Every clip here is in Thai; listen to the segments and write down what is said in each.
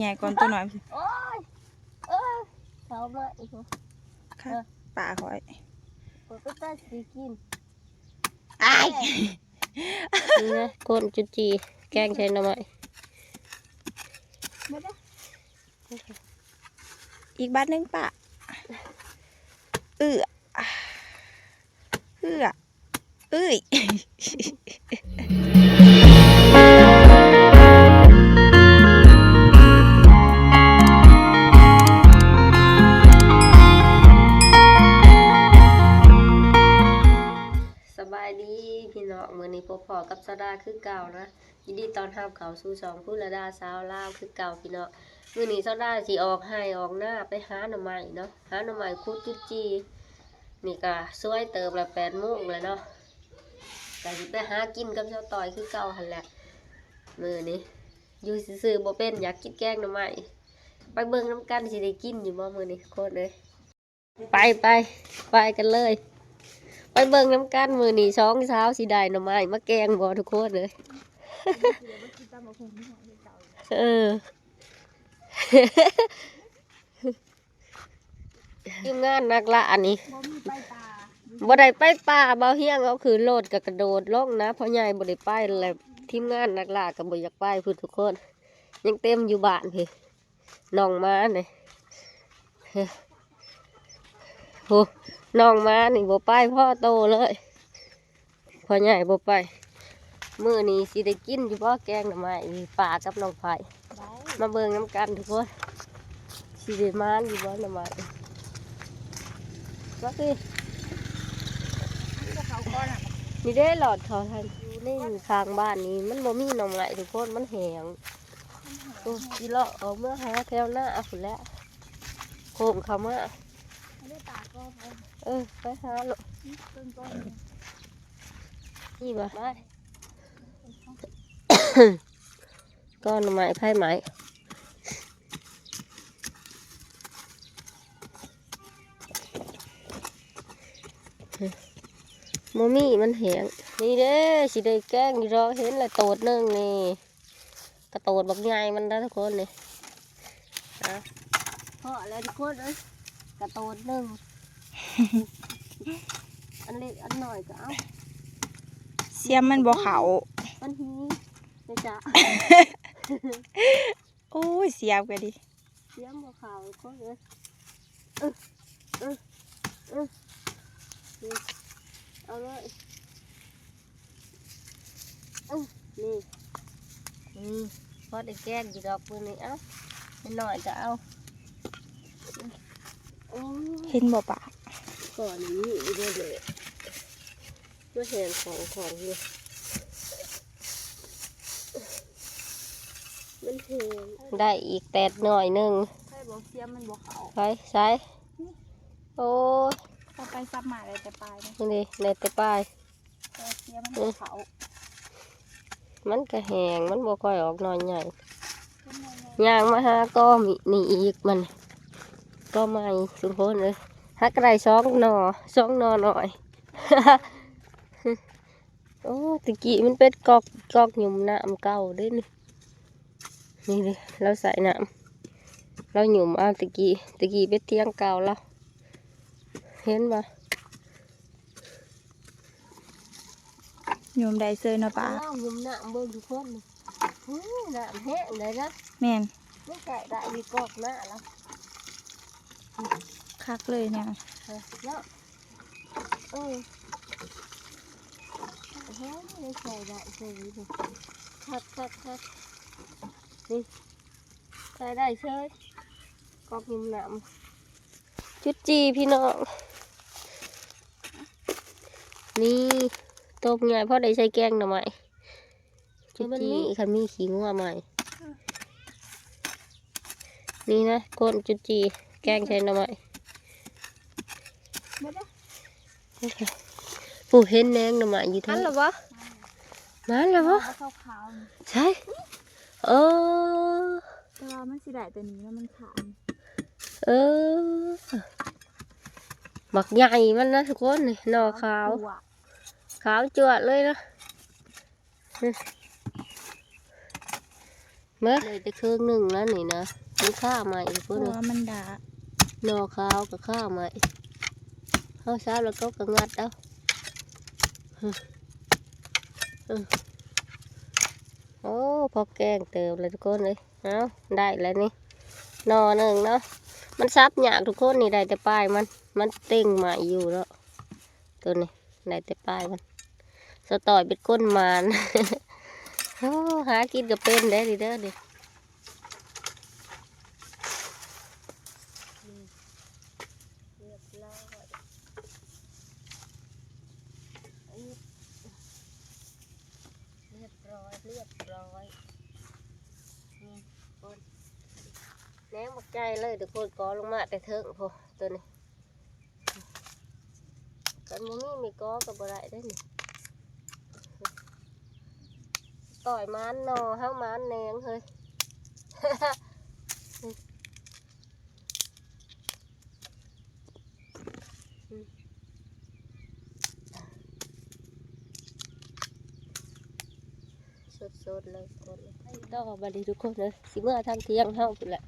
ใหญ่ก่อนตัวหน่อยสิ โอ้ยเอ้ยเขามาอีกครับป่าคอย เปิดก็ได้สิกิน ไอ้ นี่นะก้นจุจีแกงใช้น้ำไม้ อีกบ้านนึงป่าเอื้อเอื้อเอ้ย สบายดีพี่น้องมื้อนี้พบพอกับซาดาคือเก่านะยินดีตอนรับเข้าสู่สองผู้ละดาสาวลาวคือเก่าพี่น้องมื้อนี้ซาดาสิออกให้ออกหน้าไปหาหน่อไม้เนาะหาหน่อไม้คุดจุจีนี่ก็สวยเติมละ8 โมงแล้วเนาะก็สิไปหากินกับเจ้าต่อยคือเก่าหั่นแหละมื้อนี้อยู่ซื่อๆบ่เป็นอยากกินแกงหน่อไม้ไปเบิ่งน้ำกันสิได้กินอยู่บ่มื้อนี้โคตรเลยไปกันเลยไปเบิ่งน้ำกันมือนี่ช้องเช้าสีได้หน่อไม้มาแกงบ่ทุกคนเลย เออ ทีมงานนักละอันนี้บ่ได้ไปป่าเบาเฮียงเอาคือโลดกับกระโดดลงนะเพราะใหญ่บ่ได้ไปแล้วทีมงานนักละก็บ่อยากไปพูดทุกคนยังเต็มอยู่บ้านพี่น้องมาเนี่ยโหน้องมานี่บ่ไปพ่อโตเลยพ่อใหญ่บ่ไปมื้อนี้สิได้กินอยู่บ่แกงหน่อไม้มีป่ากับน้องไผ่มาเบิ่งน้ำกันทุกคนสิได้มานอยู่บ่หน่อไม้มาสินี่ได้หลอดเขาทันอยู่ในข้างบ้านนี้มันบ่มีหน่อไม้ทุกคนมันแห้งโอ้สิเลาะเอาเมื่อหาแถวหน้าเอาพุ่นแล้วโค้งเข้ามาไปหาลูกนี่บ่มาก้อนไม้ไผ่ไม้โมมี่มันแหงนี่เด้สิได้แกงอยู่รอเห็นเลยโตดนึงนี่กระโตดบักใหญ่มันได้ทุกคนนี่นะพอแล้วทุกคนเลยกระโตดนึง อันเล็กอันหน่อยก็เอา เสียมมันบ่เขา มันหีนี่จ้ะ โอ้ยเสียบกันดิ เสียมบ่ขาวก็เลยเอาเลยนี่พอได้แกงอยู่ดอกปืนนี่เอาหน่อยก็เอา เห็นบ่ป่า ก่อนนี้เรื่อยเลยก็เห็นของอยู่มันเห็นได้อีกแตดหน่อยนึง ใช่บ่เสียมมันบ่เขา ไปใช้โอ้ย เขาไปซับมาอะไรแต่ปลายนะ นี่ในแต่ป้าย แต่เสียมมันบ่เขา มันก็แหงมันบ่ค่อยออกหน่อยใหญ่ย่างมาหาก็มีนี่อีกมันก็ไม่สุดโคนเลยฮักไร2 หน่อ2 หน่อหน่อย โอ้ตะกี้มันเป็นกอกหยุ่มน้ำเก่าเด้นี่เลยเราใส่น้ำเราหยุ่มเอาตะกี้เป็นเตียงเก่าแล้วเห็นปะ โยมได้เซยเนาะป่า เราหยุ่มน้ำเบิ่งทุกคนน้ำแห้งเลยนะ แม่น ไม่ใส่ได้มีกอกหน้าแล้ว คักเลยเนี่ย เนาะไม่ใส่ได้ใส่ดีดูคัดนี่ใส่ได้เชยกอกหยุ่มน้ำจุดจีพี่น้องนี่ต้มใหญ่เพราะได้ใช้แกงหน่อไม้จุดจีคันมีขี้งัวใหม่นี่นะก้นจุดจีแกงใช้หน่อไม้ผู้เห็นแนงหน่อไม้อยู่ทั้งนั้นหรอวะมันหรอวะ ขาว ใช่เออ ๆแต่ว่ามันสิได้ตัวนี้แล้วมันขาด เออบักใหญ่มันนะทุกคนนี่หน่อขาวจวดเลยนะ เมื่อเลยจะเครื่องหนึ่งแล้วนี่นะมันข้าใหม่อีก เพ เพื่อ ราะ น ว่ามันด่า หนอขาวกับข้าใหม่เขาเช้าแล้วก็กระงัดเอาโอ้พอแกงเติมเลยทุกคนเลยเอาได้แล้วนี่หนอหนึ่งเนาะมันซับหยากทุกคนนี่ได้แต่ปลายมันเต็งใหม่อยู่แล้วตัวนี้ได้แต่ปลายมันสต่อยเป็นก้นมาน โอ้หากินกับเป็นได้ดิเด้อดิเรียบร้อยเรียบร้อยนี่คนแหนมบักใจเลยทุกคนกอลงมาแต่เถิงพอตัวนี้กันบ่มีกอกับบ่ได้ได้นี่ต่อยมันนอห้างมันแหนงเฮ้ย สดๆเลยคนต้องเอาบาดีทุกคนเลยสิเมื่อทำเที่ยงเฮาไปแหละ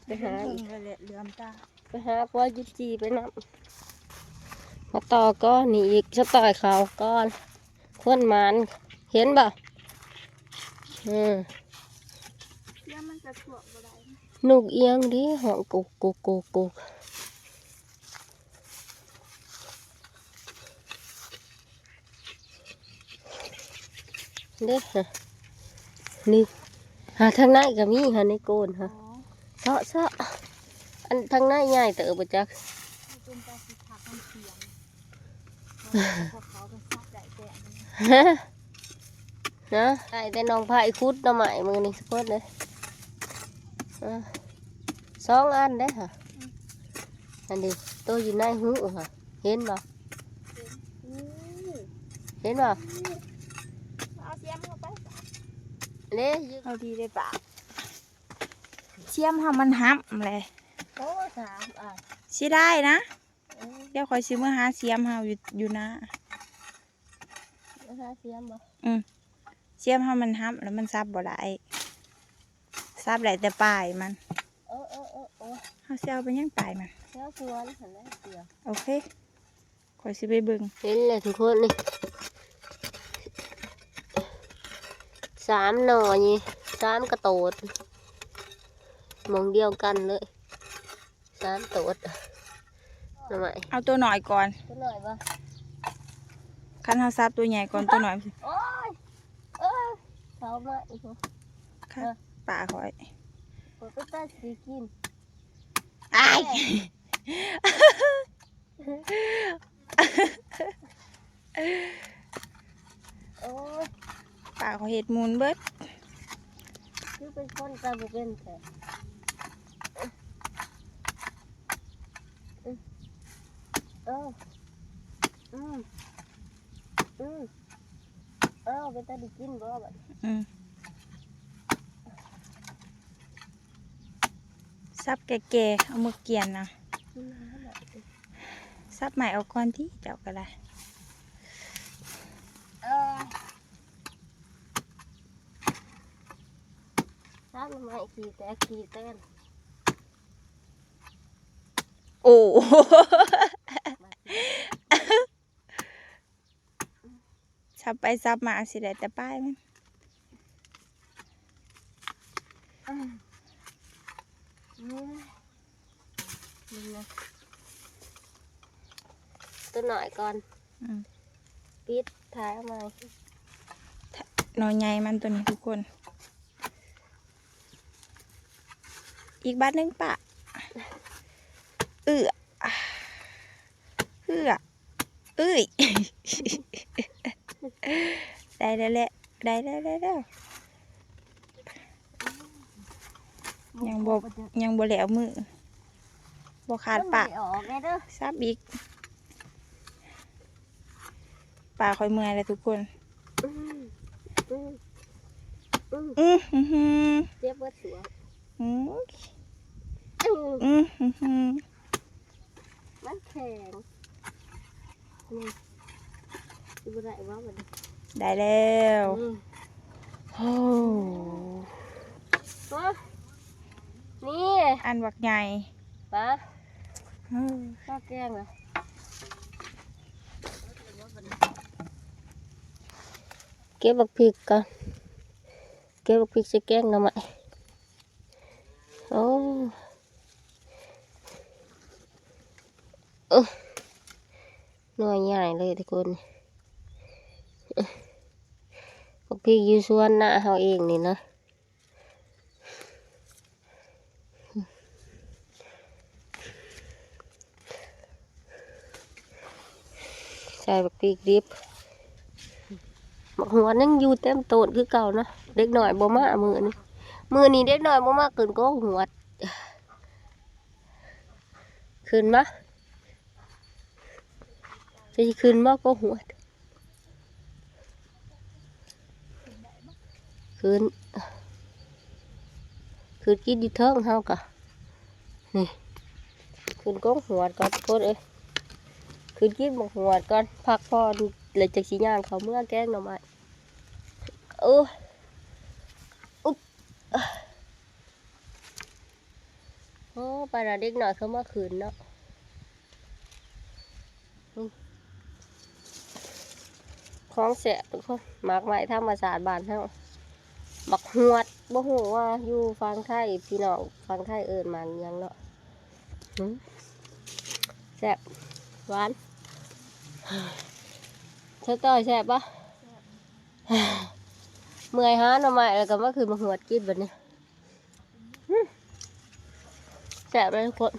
ไปหา เพิ่งเลยแหละเหลื่อมตา ไปหาพ่อยุจีไปนำมาต่อก้อนนี่อีกจะต่อยเขาก้อนควนมันเห็นบ่เดี๋ยวมันจะถ่วงบ่ได้ นุกเอียงดิหองกุกเด้ฮะนี่หาทางไหนก็มีหาในโกนฮะเซาะอันทางไหนใหญ่เต๋อบ่จัก เป็นตาสีขาวมันเขียงพวกเขาก็ซักได้แต่ ฮะนะไอ้แต่น้องไผ่คุดน้ำใหม่มือนี่สปอตเลยสองอันได้ค่ะอันนี้ตัวอยู่ในหูค่ะเห็นบ่เห็นบ่ เอาเสียมเข้าไป เละยื เอาดีเลยปะเสียมทำมันหับเลย โอ้สามอ่ะ สิได้นะเดี๋ยวคอยซื้อมาหาเสียมเฮาอยู่นะ แล้วเสียมบ่ เสียมเฮามันหับแล้วมันซับบ่ได้ซับได้แต่ปลายมัน โอ้ เฮาสิเอาไปยังปลายมัน เสียวสวนเห็นไหมเสียว โอเคคอยสิไปเบิ่ง เห็นเลยทุกคนนี่สามหน่อนี่สามกระโตดมองเดียวกันเลยสามโตดทำไม เอาตัวหน่อยก่อน ตัวหน่อยบ่ คันเฮาซับตัวใหญ่ก่อนตัวหน่อย โอ้ยเอ้ยเขามาอีกแล้ว ค่ะป่าคอย เปิดไปใต้สีกิน อ้าย โอ้ย ป่าคอยเห็ดมูลเบิด คือเป็นคนตาบุเป็นแท้เออเป็นตาดิกินบ่บัด ซับแก่ๆเอามือเกี่ยนนะซับใหม่เอาก่อนที่เจ้าก็ได้ ทำไมขี่แต่ขี่เต้น โอ้ ซับไปซับมาสิได้แต่ป้ายมัน นี่นะตัวหน่อยก่อนปิดท้ายเอาใหม่ หน่อยใหญ่มันตัวนี้ทุกคน อีกบาทหนึงปะเอื้อเอ้ย ได้แล้วแหละได้แล้วยังบ่แล้วมือบ่ขาดปาก ออกไงเด้อ ซับอีกปากคอยเมื่อยเลยทุกคนเจ็บเบิดสวง มันแข็งนี่ดูได้ว่ามัน ได้แล้วโอ้ นี่ อันบักใหญ่ ปะข้าวแกงเหรอเก็บบักพริกก่อนเก็บบักพริกใส่แกงหน่อไม้โอ้หน่วยใหญ่เลยทุกคนบักพริกอยู่สวนหน้าเฮาเองนี่นะใส่บักพริกดิบบักหัวนั่งอยู่เต็มต้นคือเก่านะเด็กหน่อยบ่มามือนี้เด็กหน่อยบ่มาเกินก็หัวขึ้นมาจะขึ้นมาก็หัวขึ้นกินอยู่เทิงเฮากะนี่ขึ้นก็หัวก่อนโคตรเอ้ยขึ้นกินบักหัวก่อนพักพอเลยจากสีย่างเขาเมื่อแกงหน่อไม้อุ๊บโอ้ปลาเด็กหน่อยเขามาขืนเนาะของแสบทุกคนหมากไม้ธรรมศาสตร์บ้านเฮาบักหวดบ่ฮู้ว่าอยู่ฟังไทยพี่น้องฟังไทยเอิ้นหมากหยังเนาะแซ่บหวานเธอต่อยแซ่บปะเมื่อยหาหน่อไม้แล้วก็มาคือมาหวดกินแบบนี้แซ่บเลยทุกคน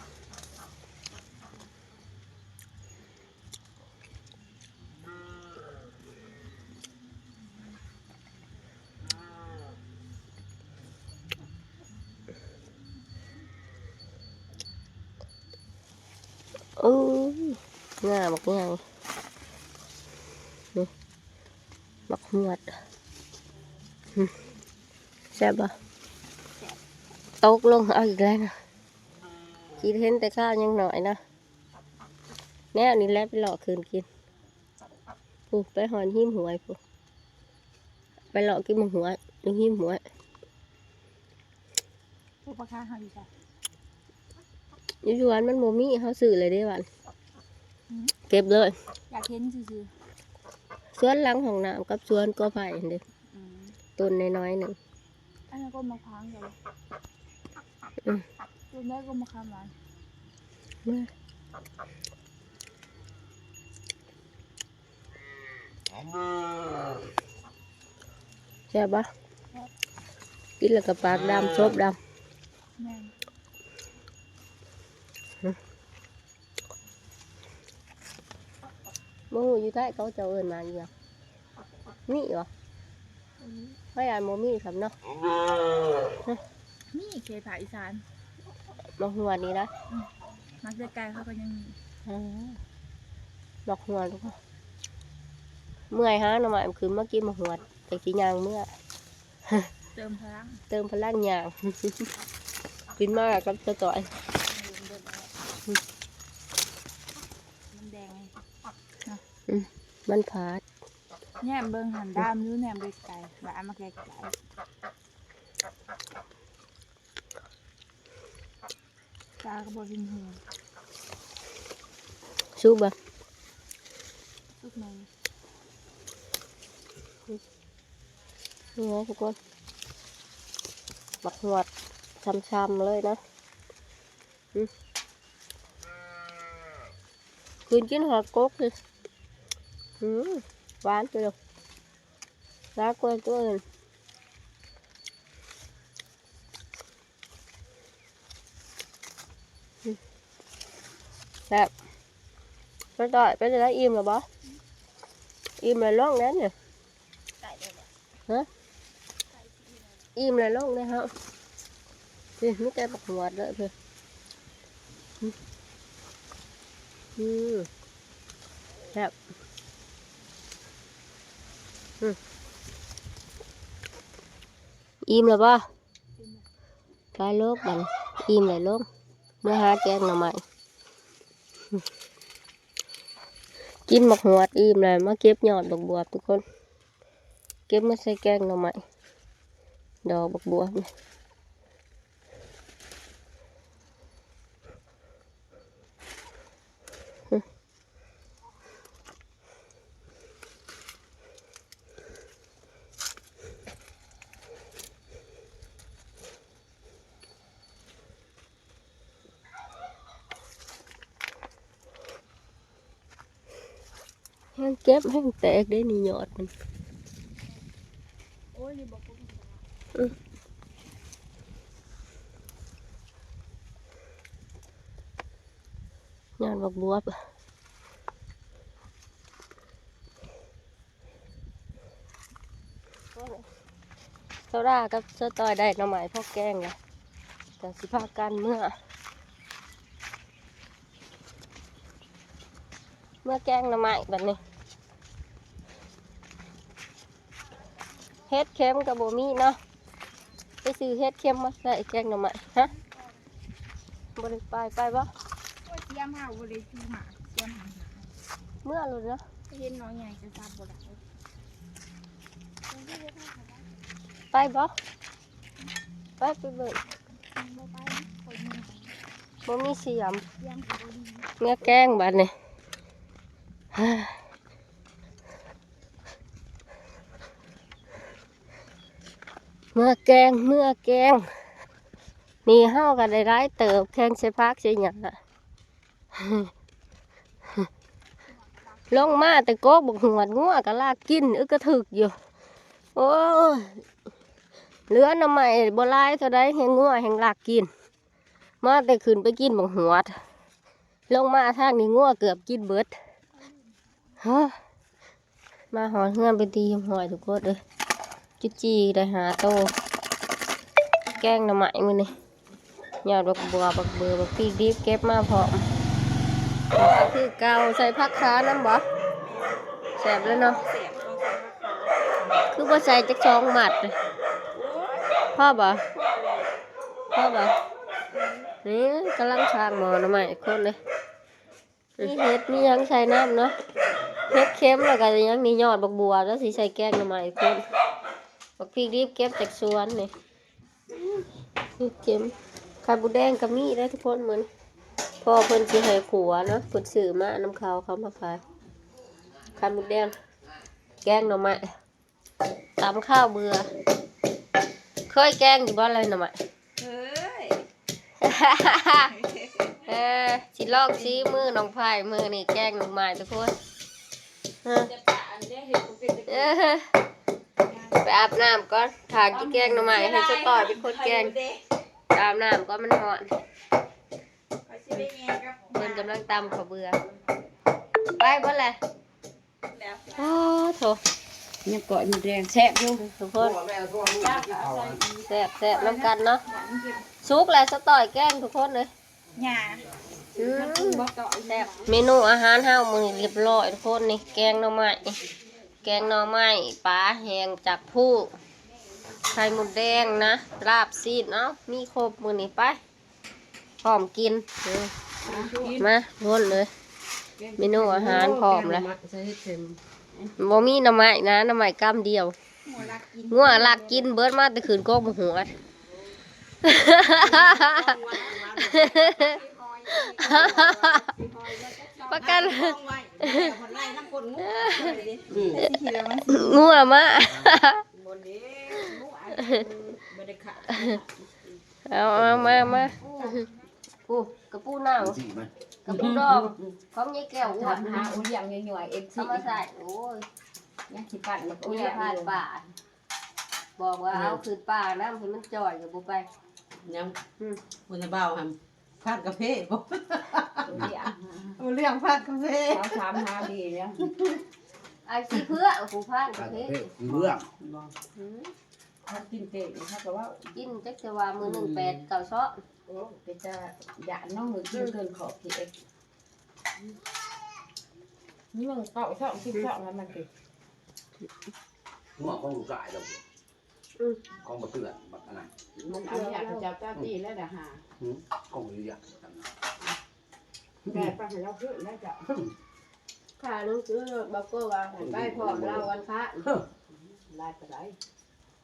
ง่าบักง่ายนี่บักหวดแซ่บปะตกลงเอาอีกแล้วนะกินเห็นแต่ข้าวยังหน่อยนะแน่นี่แล้วไปหลอกคืนกินปุ๊ไปหอนหิ้มหวยปุ๊ไปหลอกกินมังหัวนึกหิ้มหวย ผู้ประคับเขาอยู่ใช่ อยู่วันมันโมมี่เขาซื้อเลยได้วันเก็บเลย อยากเห็นซื่อ สวนหลังของน้ำกับสวนก็ไผ่เด็กต้นน้อยๆหนึ่ง ๆอันนั้นก็มะพร้าวเหรอตัวแม่ก็มะขามหวานใช่ปะกินแล้วกับปากดำซบดำโมอยู่ใต้เขาจะเอินมาอยู่นี่เหรอไม่อ่านโมมี่ครับเนาะ นี่เคยผ่าอีสาน มาหัวนี้นะ มักจะไกลเขาก็ยังมี ดอกหัวทุกคนเมื่อยฮะน้ำมันคือเมื่อกี้มาหัวแต่ขี้ยางเมื่อ เติมพลัง เติมพลังยางกินมากกับจะต่อย มันแดง มันผาด แหนมเบิ่งหันดามอยู่แหนมเบิ่งไก่หวานมาไกลตาก็บ่กินหัว ซุปอ่ะ ทุกมื้อ นี่ไงทุกคนบักหวดช้ำๆเลยนะคืนกินหอดก๊กเลยหวานไปเลยร้านกล้วยตัวนึงแซ่บไปต่อยไปจะได้อิ่มหรอบ่อิ่มเลยล่องแล้วเนี่ยฮะอิ่มเลยล่องเลยฮะนี่ไม่แกบักหวดเลยเพื่อนแซ่บอิ่มแล้วป่ะปลาโลกมันอิ่มเลยลูกเมื่อหาแกงหน่อไม้กินหมกหัวอิ่มเลยมาเก็บยอดบักบัวทุกคนเก็บมาใส่แกงหน่อไม้ดอกบักบัว แห้งเก็บแห้งแตกได้นี่ยอดมัน โอ้ยนี่บอกกู ยอดบักบวบโซดากับเสื้อต่อยได้หน่อไม้พวกแกงเลยแต่สิพากันเมื่อแกงหน่อไม้แบบนี้เฮ็ดเค็มกับโบมี่เนาะไปซื้อเฮ็ดเค็มมาใส่แกงหน่อไม้ฮะบริไปบ่ เสียมหาบริจูหมาเสียมหา เมื่อเลยเนาะ เห็นน้อยใหญ่จะจับบได้ ไปบ่ไปเบิ่ง บ่ไปคนนึง บ่มีเสียม เสียมกับบดี เมื่อแกงบัดนี่เมื่อแกงนี่เฮาก็ได้ร้ายเติบแกงใส่ผักใส่หยังอะลงมาแต่โกกบกหวดงัวก็ลากกินอึกกระถึกอยู่โอ้ยเหลือน้ำใหม่บ่หลายเท่าใดแห่งงัวแห่งลากกินมาแต่ขึ้นไปกินบกหวดลงมาทางนี้งัวเกือบกินเบิดฮะมาหอนเฮือนไปตีหอยทุกคนเลยจุจีได้หาโตแกงน้ำใหม่มื้อนี้ยอดบักบัวบักเบือบักปีกดิบเก็บมาพร้อมคือเก่าใส่ผักขาน้ำบ่แซ่บเลยเนาะคือว่าใส่จักสองหมัดเลยพ่อบ่นี่กำลังชางหมอน้ำใหม่คนเลยมีเห็ดมียังใส่น้ำเนาะเห็ดเค็มแล้วก็ยังนี่ยอดบักบัวแล้วสิใส่แกงน้ำใหม่คนบักพริกดิบเก็บจากสวนนี่เห็ดเค็มไข่บุแดงก็มีได้ทุกคนเหมือนพ่อเพิ่นสิให้ขัวเนาะเพิ่นซื้อมาน้ำเขามาขายไข่บุแดงแกงหน่อไม้ตำข้าวเบื่อเคยแกงอยู่บ้านอะไรหน่อไม้ เฮ้ย สิลอกซีมือน้องไผ่มือนี่แกงหน่อไม้ทุกคนไปอาบน้ำก่อนถางกินแกงหน่อไม้ให้เจ้าต่อยเป็นคนแกงอาบน้ำก็มันหอนเดินกำลังตำข้าวเบื่อไปบ่แหละโอ้โถ ยังเกาะอยู่แดงแซ่บอยู่ ทุกคนแซ่บน้ำกันเนาะซุกแล้วสต่อยแกงทุกคนเลย หญ้า แซ่บเมนูอาหารเฮามื้อนี้เรียบร้อยทุกคนนี่แกงหน่อไม้ปลาแห้งจากผู้ไข่มดแดงนะลาบซีดเนาะมีครบมื้อนี้ไปพร้อมกินมาล้นเลยเมนูอาหารพร้อมแล้วบ่มีหน่อไม้นะหน่อไม้กำเดียวงัวลักกินเบิดมาแต่คืนโกบหัวประกันงัวมาเอามาโอ้กระปูหนาวกระปูดองของยายแก้วอ้วน หาอุ้ยยังหน่วยเอ็กซ์ เอามาใส่โอ้ย ยังสิปั่นมา อุ้ อุ้ ย ย ผ่านป่าบอกว่าเอาคืนป่าน้ำให้มันจ่อยกับบุไป ยังมันจะเบาครับพาดกาแฟบ่ เรื่อง พาดกาแฟ เขาถามหาดีแล้ว ไอ้สีเพื่อผูพานประเภท เรื่อง เขากินเก่งเขาก็ว่า กินจักจะว่ามือหนึ่งแปดเก่าซ้อ โอ้ไปจะหยาน้องมือกินเกินขอบที่เอ็กนี่มันเกาะช่องที่ช่องแล้วมันติด หัวของลูกชายเราของบ่เตือนบักอันนั้น มันเอาหยาดจับเจ้าตีแล้วเดี๋ยวหา ของอยู่อย่าง แม่ไปให้เราขึ้นแล้วจะ ค่ะลุงซื้อบอกก็ว่าไปพร้อมเราวันพระ ลายไปไหน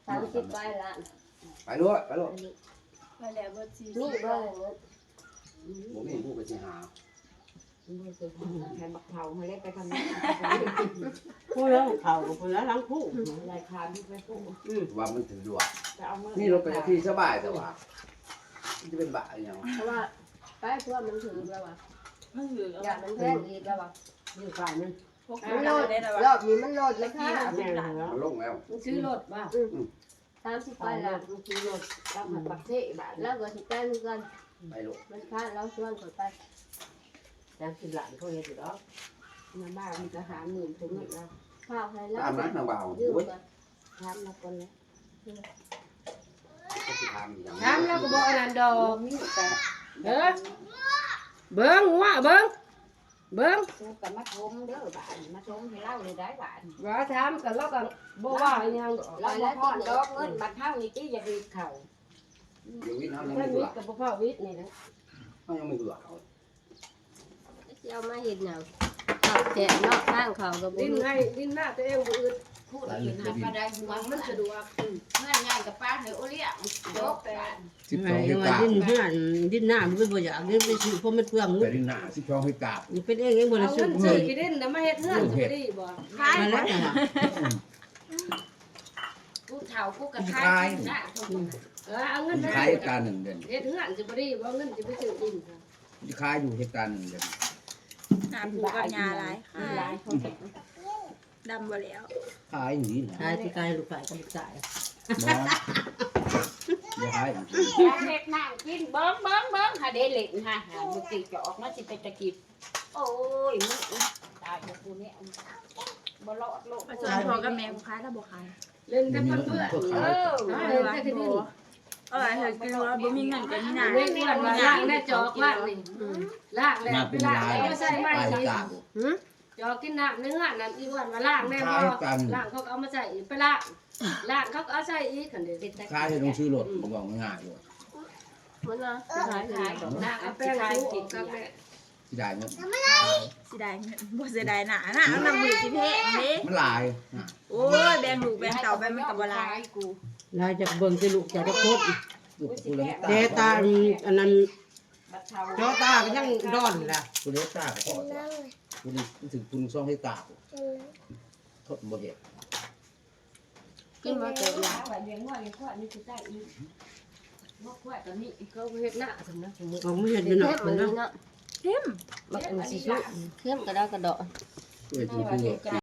30 ไปละ ไปด้วยไปด้วย ไปแล้วบ่สิ นี่เบิ่ง ผมมีผู้ไปสิหา มือคือแทนบักเผาให้เล็กไปทำนี้ พูดแล้วเขาพูดแล้วล้างผู้ ลายคาที่ไปพูด ว่ามันถือดวง จะเอามือ นี่รถไปที่สบายแต่ว่าจะเป็นบ้าอย่าง เพราะว่าไปเพื่อมันถึงแล้วว่ะ มันอยู่ อยากมันแพงอีกแล้วว่ะ อยู่ฝ่ายมัน โค มันโลดรอบนี้มันโลดแล้วค่ะ แม่เหรอ มันลงแล้ว มันซื้อรถบ้า 30 ไป ไป แล้ แล้ว ว ลูกคือรถรับมาปักเทบาท แล้วก็สิแต่งกัน ไปลูก มันพาเราชวนคนไป แต่กินหลานเขาเฮ็ดอยู่ดอก มาบ้านมีทหารหมื่นถึงหมดแล้ว ข้าวให้เรา ตามนั้นนางบ่าว ยืม โอ้ย ก่อน ทำมาคนแล้ว ก็สิทำอย่าง ถามแล้วก็บอกอันนั้นดอก มีแต่ เด้อเบิ่งว่าเบิ่ง กูกับมาชมเด้อบาทมาชมให้เล่าเลยได้บาท ว่าถามกันแล้วก็บ่ว่าอีหยังดอก เราบ่พอดอกเงินบัตรเท่านี้ที่จะรีบเข่า เดี๋ยววิทย์เขายัง ท่า ไม่ น เบื่ นี้ อ กับบ่พอวิทย์นี่นะ เขายังไม่เบื่อเขา สิเอามาเฮ็ดหยังข้าวแกะเนาะทางเขาก็บ่ ดิน มี ให้ดินหน้าตัวเองบ่อึด พูดอีกนะมาได้หัว มันสะดวก เงื่อนง่ายกับป้าเดี๋ยวโอเลี้ยงยกแต่ 12 เฮกตาร์ ดินหน้ามันบ่อยากดินไปซื้อเพราะมันเปลือง แต่ดินหน้า12 เฮกตาร์ มันเป็นเองบ่ได้ เอา ซื้ เงิ อน ซื้อกี่ดินน่ะมาเฮ็ดเฮือนจะดีบ่ มาแล้วจังหวะ กูเฒ่ากูกระทายนะ เอาเงิน ขายเฮกตาร์หนึ่งเดือน เฮ็ดเฮือนจะบ่ดีบ่เอาเงินจะไปซื้อดิน จะขายอยู่เฮกตาร์หนึ่งเดือน หาปูกับยาหลายค่ะ หลายเขาแข็ง ดำบ่แล้ว ขายอย่างนี้นะ ตายที่กายลูกไก่ก็ลูกไก่ น้องอย่าขายอย่างนี้ เล็กนั่งกินเบิ้งหาเดเล็กฮะมึงตีจอกมาสิไปตะกิบโอ้ยมึงตายกับกูเนี่ยบ่รอดโลก มาส่วนพอกับแม่บ่ขายถ้าบ่ขาย เล่นกับเพื่อน ก็ ๆ ขาย เล่นแต่ที่ดิน เออเธอกินว่าบ่มีเงินกันนี่นา เล่นกันมาล้างแม่จอกว่านี่ล้างแล้ว มา ไป เป็น ล้าง ลาย แล้วใส่ไม้ ลาย สิ กาบ จอกกินน้ำเนื้อนั่นอีวันมาล้างแม่บ่ล้างเขาก็เอามาใส่ไปล้างเขาก็เอาใส่อีกคันเด้อ ขายจะต้องซื้อรถผมบอกง่ายๆอยู่ มันนะ ขายดอก ล้างเอาแป้งชูกับแม่ ที่ได้เงิน สิได้เงินบ่สิได้หน้าเอานำมือสิแพงเด้ มันหลายนะ โอ้ยแบ่งลูกแบ่งเต่าแบ่งมันก็บ่หลาย กู ลายจากเบิ่งจะลูกจากจะคด ลูกคุณเล็ก แต่ตาอันนั้น บัดเฒ่า จอตาก็ยังดอนล่ะ คุณเล็กตาก็พอคุณถึงคุณ2 เฮกตาร์ทดบ่เห็ด กินมาเกิด หลายว่าเลี้ยงว่าเลี้ยงขวดนี่คือใต้อีกนกขวดตัวนี้ เขาเฮ็ดหน้าสำนักสมมุติ ของไม่เห็นอยู่ เท เนาะ มมันนี่เนาะ เข้ม มันสิชุเข้มกระดากระดอ เพื่อที่คุณ